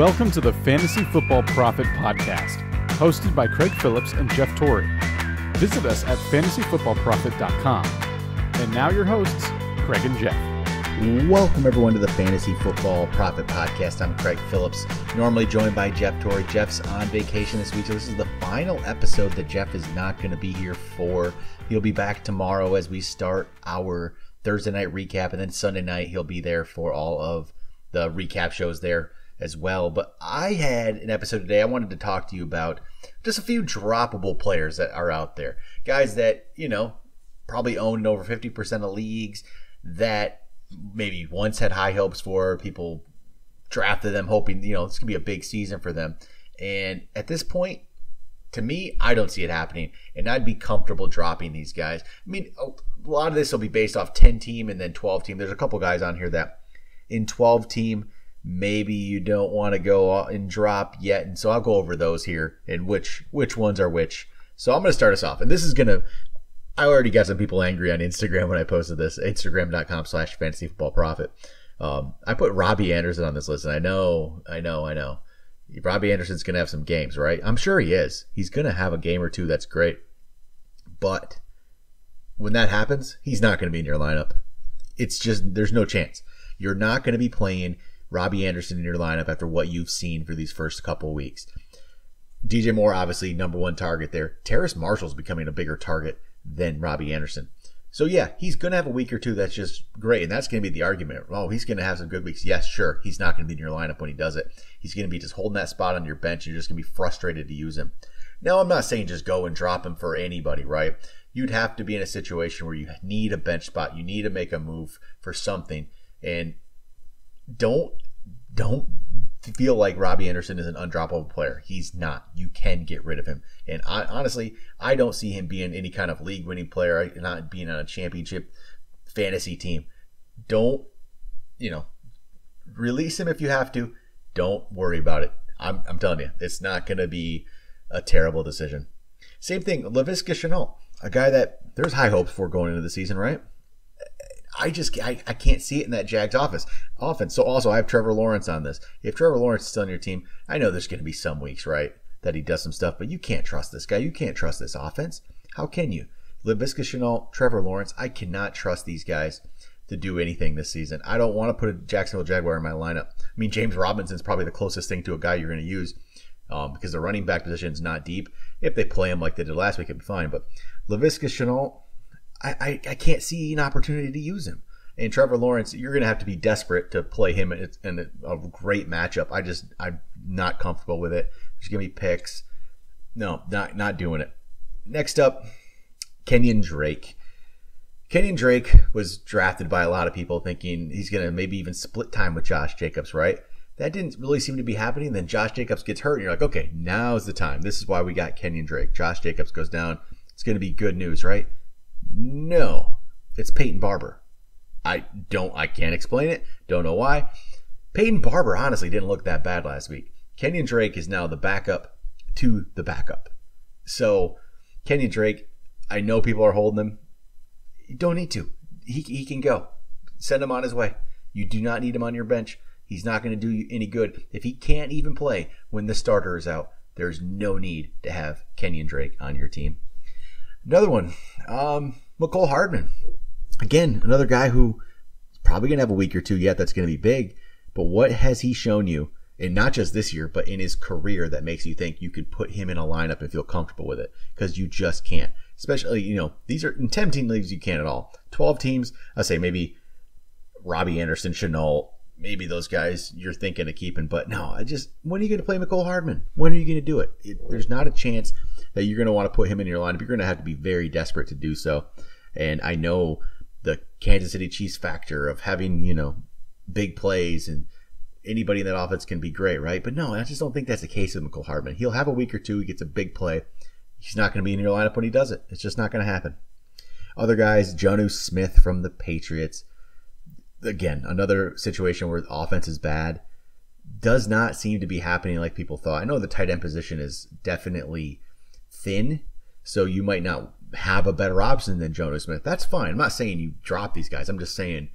Welcome to the Fantasy Football Prophet Podcast, hosted by Craig Phillips and Jeff Torrey. Visit us at fantasyfootballprophet.com. And now your hosts, Craig and Jeff. Welcome everyone to the Fantasy Football Prophet Podcast. I'm Craig Phillips, normally joined by Jeff Torrey. Jeff's on vacation this week, so this is the final episode that Jeff is not going to be here for. He'll be back tomorrow as we start our Thursday night recap, and then Sunday night he'll be there for all of the recap shows there as well. But I had an episode today I wanted to talk to you about just a few droppable players that are out there. Guys that, probably owned over 50% of leagues, that maybe once had high hopes for. People drafted them hoping, this could be a big season for them. And at this point, to me, I don't see it happening. And I'd be comfortable dropping these guys. I mean, a lot of this will be based off 10-team and then 12-team. There's a couple guys on here that in 12-team, maybe you don't want to go and drop yet. And so I'll go over those here and which ones are which. So I'm going to start us off. And this is going to, I already got some people angry on Instagram when I posted this, instagram.com/fantasyfootballprophet. I put Robbie Anderson on this list, and I know. Robbie Anderson's going to have some games, right? I'm sure he is. He's going to have a game or two that's great. But when that happens, he's not going to be in your lineup. It's just, there's no chance. You're not going to be playing Robbie Anderson in your lineup after what you've seen for these first couple of weeks. DJ Moore, obviously, number one target there. Terrace Marshall's becoming a bigger target than Robbie Anderson. So, yeah, he's going to have a week or two that's just great, and that's going to be the argument. Oh, he's going to have some good weeks. Yes, sure. He's not going to be in your lineup when he does it. He's going to be just holding that spot on your bench. You're just going to be frustrated to use him. Now, I'm not saying just go and drop him for anybody, right? You'd have to be in a situation where you need a bench spot. You need to make a move for something. And don't feel like Robbie Anderson is an undroppable player. He's not. You can get rid of him. And honestly, I don't see him being any kind of league-winning player, not being on a championship fantasy team. Don't, release him if you have to. Don't worry about it. I'm telling you, it's not going to be a terrible decision. Same thing, Laviska Shenault, a guy that there's high hopes for going into the season, right? I can't see it in that Jags offense. So also I have Trevor Lawrence on this. If Trevor Lawrence is still on your team, I know there's going to be some weeks, right, that he does some stuff, but you can't trust this guy. You can't trust this offense. How can you? Laviska Shenault, Trevor Lawrence, I cannot trust these guys to do anything this season. I don't want to put a Jacksonville Jaguar in my lineup. I mean, James Robinson's probably the closest thing to a guy you're going to use because the running back position is not deep. If they play him like they did last week, it'd be fine. But Laviska Shenault, I can't see an opportunity to use him. And Trevor Lawrence, you're going to have to be desperate to play him in a great matchup. I'm not comfortable with it. There's going to be picks. No, not doing it. Next up, Kenyon Drake. Kenyon Drake was drafted by a lot of people thinking he's going to maybe even split time with Josh Jacobs, right? That didn't really seem to be happening. Then Josh Jacobs gets hurt, and you're like, okay, now's the time. This is why we got Kenyon Drake. Josh Jacobs goes down. It's going to be good news, right? No, it's Peyton Barber. I can't explain it. Don't know why. Peyton Barber honestly didn't look that bad last week. Kenyon Drake is now the backup to the backup. So Kenyon Drake, I know people are holding him. You don't need to. He can go. Send him on his way. You do not need him on your bench. He's not going to do you any good. If he can't even play when the starter is out, there's no need to have Kenyon Drake on your team. Another one, Nicole Hardman. Again, another guy who is probably going to have a week or two yet that's going to be big. But what has he shown you, and not just this year, but in his career, that makes you think you could put him in a lineup and feel comfortable with it? Because you just can't. Especially, these are in 10-team leagues, you can't at all. 12 teams, I say maybe Robbie Anderson, Shenault, maybe those guys you're thinking of keeping. But no, when are you going to play Nicole Hardman? When are you going to do it? There's not a chance that you're going to want to put him in your lineup. You're going to have to be very desperate to do so. And I know the Kansas City Chiefs factor of having, big plays and anybody in that offense can be great, right? But no, I just don't think that's the case with Nicole Hardman. He'll have a week or two. He gets a big play. He's not going to be in your lineup when he does it. It's just not going to happen. Other guys, Jonnu Smith from the Patriots. Again, another situation where the offense is bad. Does not seem to be happening like people thought. I know the tight end position is definitely thin, so you might not have a better option than Jonnu Smith. That's fine. I'm not saying you drop these guys. I'm just saying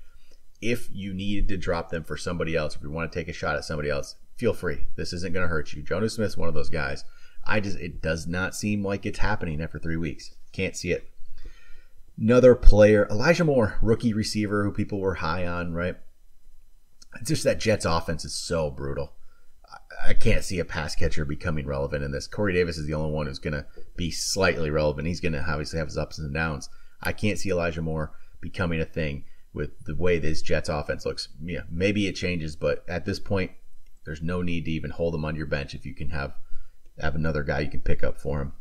if you needed to drop them for somebody else, if you want to take a shot at somebody else, feel free. This isn't going to hurt you. Jonnu Smith's one of those guys. It does not seem like it's happening after 3 weeks. Can't see it. Another player, Elijah Moore, rookie receiver who people were high on, right? It's just that Jets offense is so brutal. I can't see a pass catcher becoming relevant in this. Corey Davis is the only one who's going to be slightly relevant. He's going to obviously have his ups and downs. I can't see Elijah Moore becoming a thing with the way this Jets offense looks. Yeah, maybe it changes, but at this point, there's no need to even hold him on your bench if you can have another guy you can pick up for him.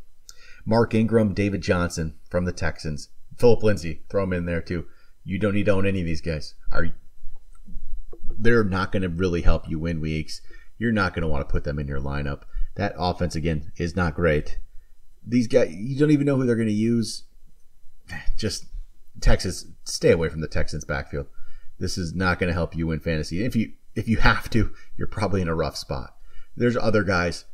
Mark Ingram, David Johnson from the Texans. Philip Lindsay, throw him in there too. You don't need to own any of these guys. They're not going to really help you win weeks. You're not going to want to put them in your lineup. That offense, again, is not great. These guys, you don't even know who they're going to use. Just Texas, stay away from the Texans backfield. This is not going to help you win fantasy. If you have to, you're probably in a rough spot. There's other guys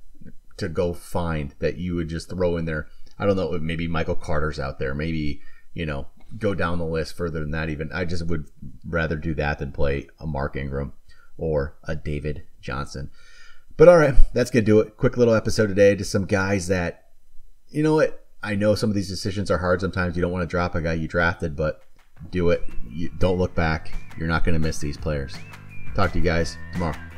to go find that you would just throw in there. I don't know, maybe Michael Carter's out there. Maybe, go down the list further than that even. I just would rather do that than play a Mark Ingram or a David Johnson. But all right, that's going to do it. Quick little episode today. Just some guys that, you know what? I know some of these decisions are hard sometimes. You don't want to drop a guy you drafted, but do it. Don't look back. You're not going to miss these players. Talk to you guys tomorrow.